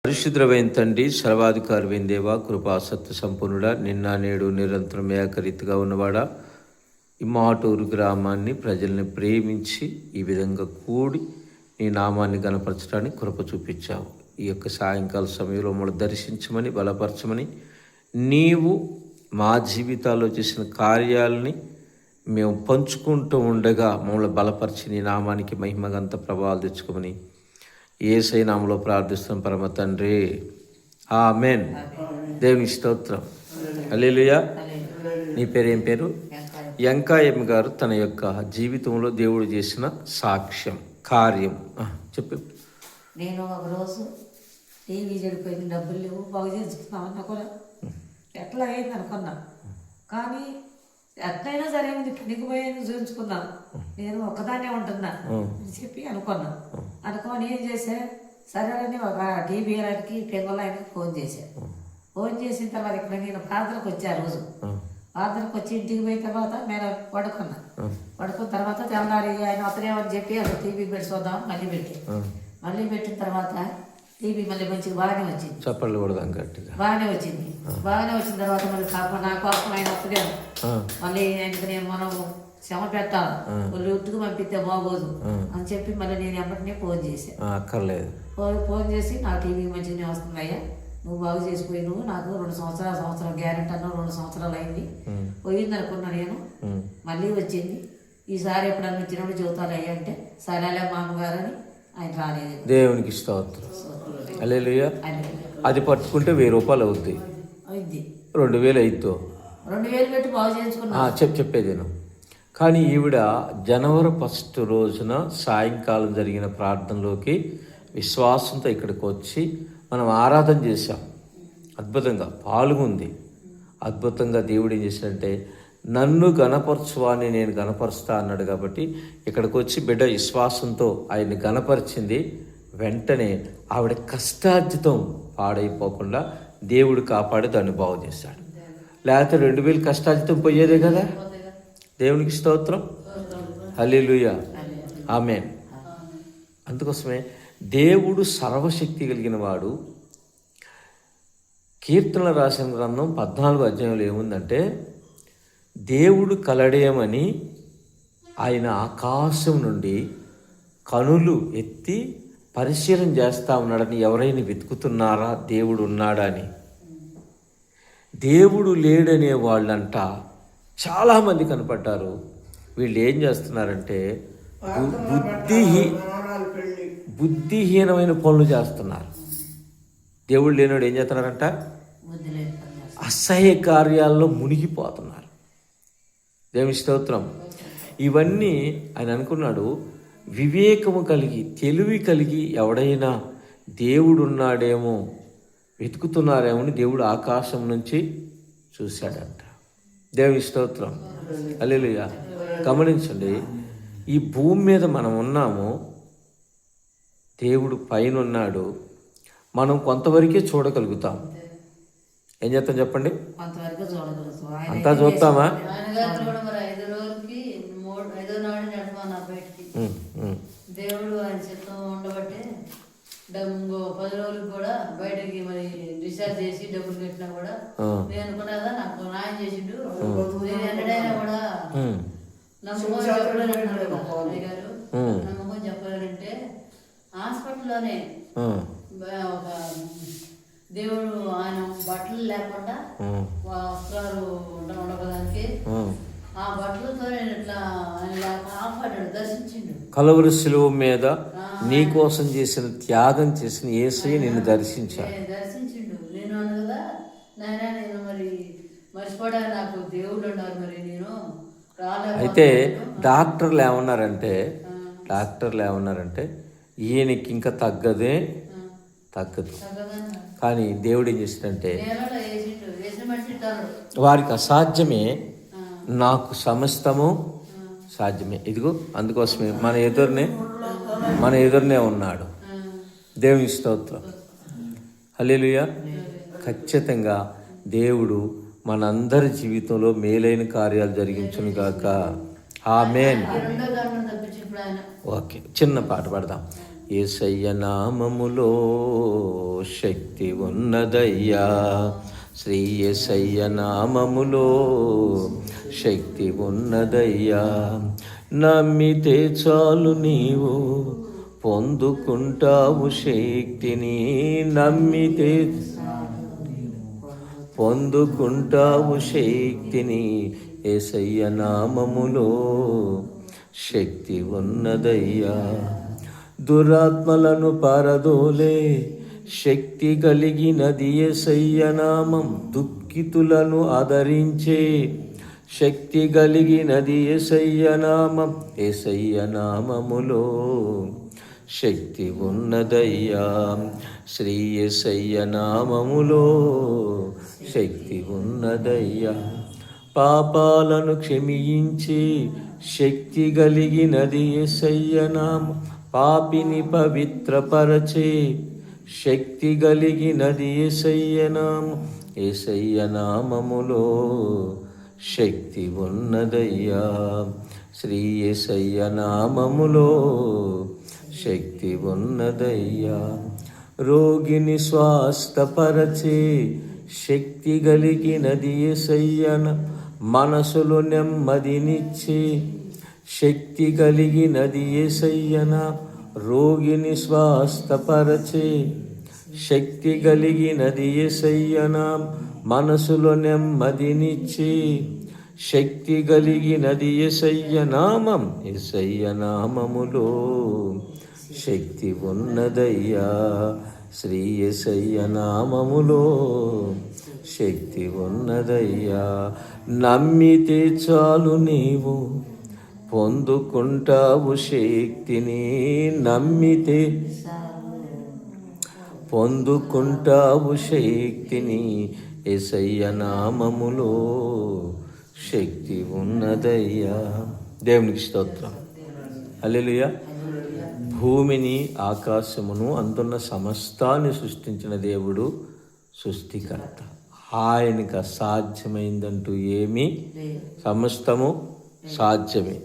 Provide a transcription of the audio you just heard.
పరిశుద్ధమైన తండ్రి, సర్వాధికారమైన దేవా, కృపా సత్య సంపన్నుడా, నిన్న నేడు నిరంతరం ఏకరీతిగా ఉన్నవాడా, ఈ మాటూరు గ్రామాన్ని ప్రజల్ని ప్రేమించి ఈ విధంగా కూడి నీ నామాన్ని గణపరచడానికి కృప చూపించావు. ఈ యొక్క సాయంకాల సమయంలో మమ్మల్ని దర్శించమని, బలపరచమని, నీవు మా జీవితాల్లో చేసిన కార్యాలని మేము పంచుకుంటూ ఉండగా మమ్మల్ని బలపరిచి నీ నామానికి మహిమగంత ప్రభావాలు తెచ్చుకోమని యేసయ్య నామములో ప్రార్థిస్తాం పరమ తండ్రి, ఆమేన్. దేవుని స్తోత్రం. హల్లెలూయా. నీ పేరు ఏం పేరు? ఎంకాయమ్మ గారు తన యొక్క జీవితంలో దేవుడు చేసిన సాక్ష్యం, కార్యం చెప్పు. నేను ఒకరోజు టీవీ చెడిపోయింది, డబ్బులు లేవు, బాగు చేసుకున్నామన్నా కూడా ఎట్లా అయింది అనుకున్నా. కానీ ఎట్లయినా సరే ఉంది, పనికి పోయాను చూపించుకున్నాను, నేను ఒక్కదాన్నే ఉంటున్నా అని చెప్పి అనుకొని ఏం చేశా, సరేనని ఒక టీవీ ఆయనకి పెంగళ ఆయనకి ఫోన్ ఫోన్ చేసిన తర్వాత ఇక్కడ నేను ప్రార్థనకు వచ్చా. రోజు ప్రార్థనకు వచ్చి ఇంటికి పోయిన తర్వాత నేను పడుకున్న తర్వాత తెల్లారి ఆయన వస్తలేమని చెప్పి అసలు టీవీ పెట్టి చూద్దాం మళ్ళీ పెట్టిన తర్వాత టీవీ మళ్ళీ మంచిగా బాగానే వచ్చింది, చప్పట్లు కూడా బాగానే వచ్చిన తర్వాత మళ్ళీ నా కోసం ఆయన వస్తలేము, మళ్ళీ ఆయనకి నేను మనం శ్రమ పెట్టాలి, వాళ్ళు ఉట్టుకు పంపిస్తే బాగోదు అని చెప్పి మళ్ళీ నేను ఎప్పటినే ఫోన్ చేశాను. ఫోన్ చేసి నా టీవీ మంచిగానే వస్తుందయ్యా, నువ్వు బాగు చేసిపోయి, నువ్వు నాకు 2 సంవత్సరాలు గ్యారెంటీ అన్నావు, 2 సంవత్సరాలు అయింది, పోయింది అనుకున్నా నేను. మళ్ళీ వచ్చింది, ఈసారి ఎప్పుడన్నా వచ్చినప్పుడు చెబుతాను అయ్యా అంటే సరేలే మామగారు అని ఆయన రాలేదు. దేవునికి స్తోత్రం. హల్లెలూయా. అది పట్టుకుంటే 1000 రూపాయలు అవుతాయి, 2000 అయిద్దో, 2000 పెట్టి బాగు చేయించుకున్నా. చెప్పేదేను. కానీ ఈవిడ జనవరి 1 రోజున సాయంకాలం జరిగిన ప్రార్థనలోకి విశ్వాసంతో ఇక్కడికి వచ్చి మనం ఆరాధన చేశాం. అద్భుతంగా పాల్గొంది. అద్భుతంగా దేవుడు ఏం చేశాడంటే, నన్ను గణపరచువాని నేను గణపరుస్తా అన్నాడు. కాబట్టి ఇక్కడికి వచ్చి బిడ్డ విశ్వాసంతో ఆయన్ని గణపరిచింది. వెంటనే ఆవిడ కష్టార్జితం పాడైపోకుండా దేవుడు కాపాడి దాన్ని బాగు చేశాడు. లేకపోతే 2000 కష్టార్జితం పోయేదే కదా. దేవునికి స్తోత్రం. హల్లెలూయా. ఆమేన్. అందుకోసమే దేవుడు సర్వశక్తి కలిగిన వాడు. కీర్తనల రాసిన గ్రంథం 14వ అధ్యాయంలో ఏముందంటే, దేవుడు కలడేయమని ఆయన ఆకాశం నుండి కనులు ఎత్తి పరిశీలన చేస్తూ ఉన్నాడని ఎవరైనా వెతుకుతున్నారా దేవుడు ఉన్నాడా అని? దేవుడు లేడనే వాళ్ళంట చాలామంది కనపడ్డారు. వీళ్ళు ఏం చేస్తున్నారంటే బుద్ధిహీనమైన పనులు చేస్తున్నారు. దేవుడు లేనివాడు ఏం చేస్తున్నారంట? అసహ్య కార్యాల్లో మునిగిపోతున్నారు. దేవుని స్తోత్రం. ఇవన్నీ ఆయన అనుకున్నాడు, వివేకము కలిగి తెలివి కలిగి ఎవడైనా దేవుడున్నాడేమో వెతుకుతున్నారేమో అని దేవుడు ఆకాశం నుంచి చూశాడంట. దేవుని స్తోత్రం. హల్లెలూయా. గమనించండి, ఈ భూమి మీద మనం ఉన్నాము, దేవుడు పైన ఉన్నాడు, మనం కొంతవరకే చూడగలుగుతాం. ఏం చేస్తాం చెప్పండి? అంతా చూస్తామా? దేవుడు ఆయన చిత్తం ఉండబట్టి 10 రోజులకు కూడా బయటకి మరి డిశ్చార్జ్ చేసి డబ్బులు కట్టినా కూడా నేను అనుకున్నదా నాకు న్యాయం చేసిండు. నేను ఎన్నడైనా కూడా నమ్మకం చెప్పలేనంటున్నాడు గారు. నమ్మకం చెప్పలేనంటే హాస్పిటల్లోనే ఒక దేవుడు ఆయన బట్టలు లేకుండా వస్త్రాలు ఉండడానికి ఆ బట్టలతో నేను ఇట్లా కాపాడాడు, దర్శించిండు. కలువరి శిలువ మీద నీ కోసం చేసిన త్యాగం చేసిన యేసయ్య నిన్ను దర్శించిండు. నేను అను కదా, నాయన నేను మరి మర్చిపోవడానికి నాకు దేవుడు ఉన్నారు, మరి నేను అయితే డాక్టర్లు ఏమన్నారంటే ఈయనకి ఇంకా తగ్గదు. కానీ దేవుడు ఏం చేసిందంటే, వారికి అసాధ్యమే, నాకు సమస్తము సాధ్యమే. ఇదిగో అందుకోసమే మన ఎదురునే ఉన్నాడు. దేవుని స్తోత్రం. హల్లెలూయా. ఖచ్చితంగా దేవుడు మనందరి జీవితంలో మేలైన కార్యాలు జరిగించును గాక. ఆమేన్. ఓకే, చిన్న పాట పాడదాం. యేసయ్య నామములో శక్తి ఉన్నదయ్యా. శ్రీ యేసయ్య నామములో శక్తి ఉన్నదయ్యా. నమ్మితే చాలు నీవు పొందుకుంటావు శక్తిని. నమ్మితే పొందుకుంటావు శక్తిని. యేసయ్య నామములో శక్తి ఉన్నదయ్యా. దురాత్మలను పారదోలే శక్తి కలిగినది యేసయ్య నామం. దుఃఖితులను ఆదరించే శక్తి కలిగినది యేసయ్య నామం. యేసయ్య నామములో శక్తి ఉన్నదయ్యా. శ్రీ యేసయ్య నామములో శక్తి ఉన్నదయ్యా. పాపాలను క్షమించి శక్తి కలిగినది యేసయ్య నామం. పాపిని పవిత్రపరచే శక్తి కలిగినది యేసయ్య నామం. యేసయ్య నామములో శక్తి ఉన్నదయ్యా. శ్రీ యేసయ్య నామములో శక్తి ఉన్నదయ్యా. రోగిని స్వస్థపరచే శక్తి కలిగినది యేసయ్య నామం. మనసులో నెమ్మదినిచ్చే శక్తి కలిగినది యేసయ్య నామం. రోగిని స్వస్థపరచే శక్తి కలిగినది యేసయ్య నామం. మనసులో నెమ్మదినిచ్చే శక్తి కలిగినది యేసయ్య నామం. యేసయ్య నామములో శక్తి ఉన్నదయ్యా. శ్రీ యేసయ్య నామములో శక్తి ఉన్నదయ్యా. నమ్మితే చాలు నీవు పొందుకుంటావు శక్తిని. నమ్మితే పొందుకుంటావు శక్తిని. యేసయ్య నామములో శక్తి ఉన్నదయ్యా. దేవునికి స్తోత్రం. హల్లెలూయా. భూమిని ఆకాశమును అందున్న సమస్తాన్ని సృష్టించిన దేవుడు సృష్టికర్త. ఆయనకు అసాధ్యమైందంటూ ఏమీ, సమస్తము సాధ్యమే.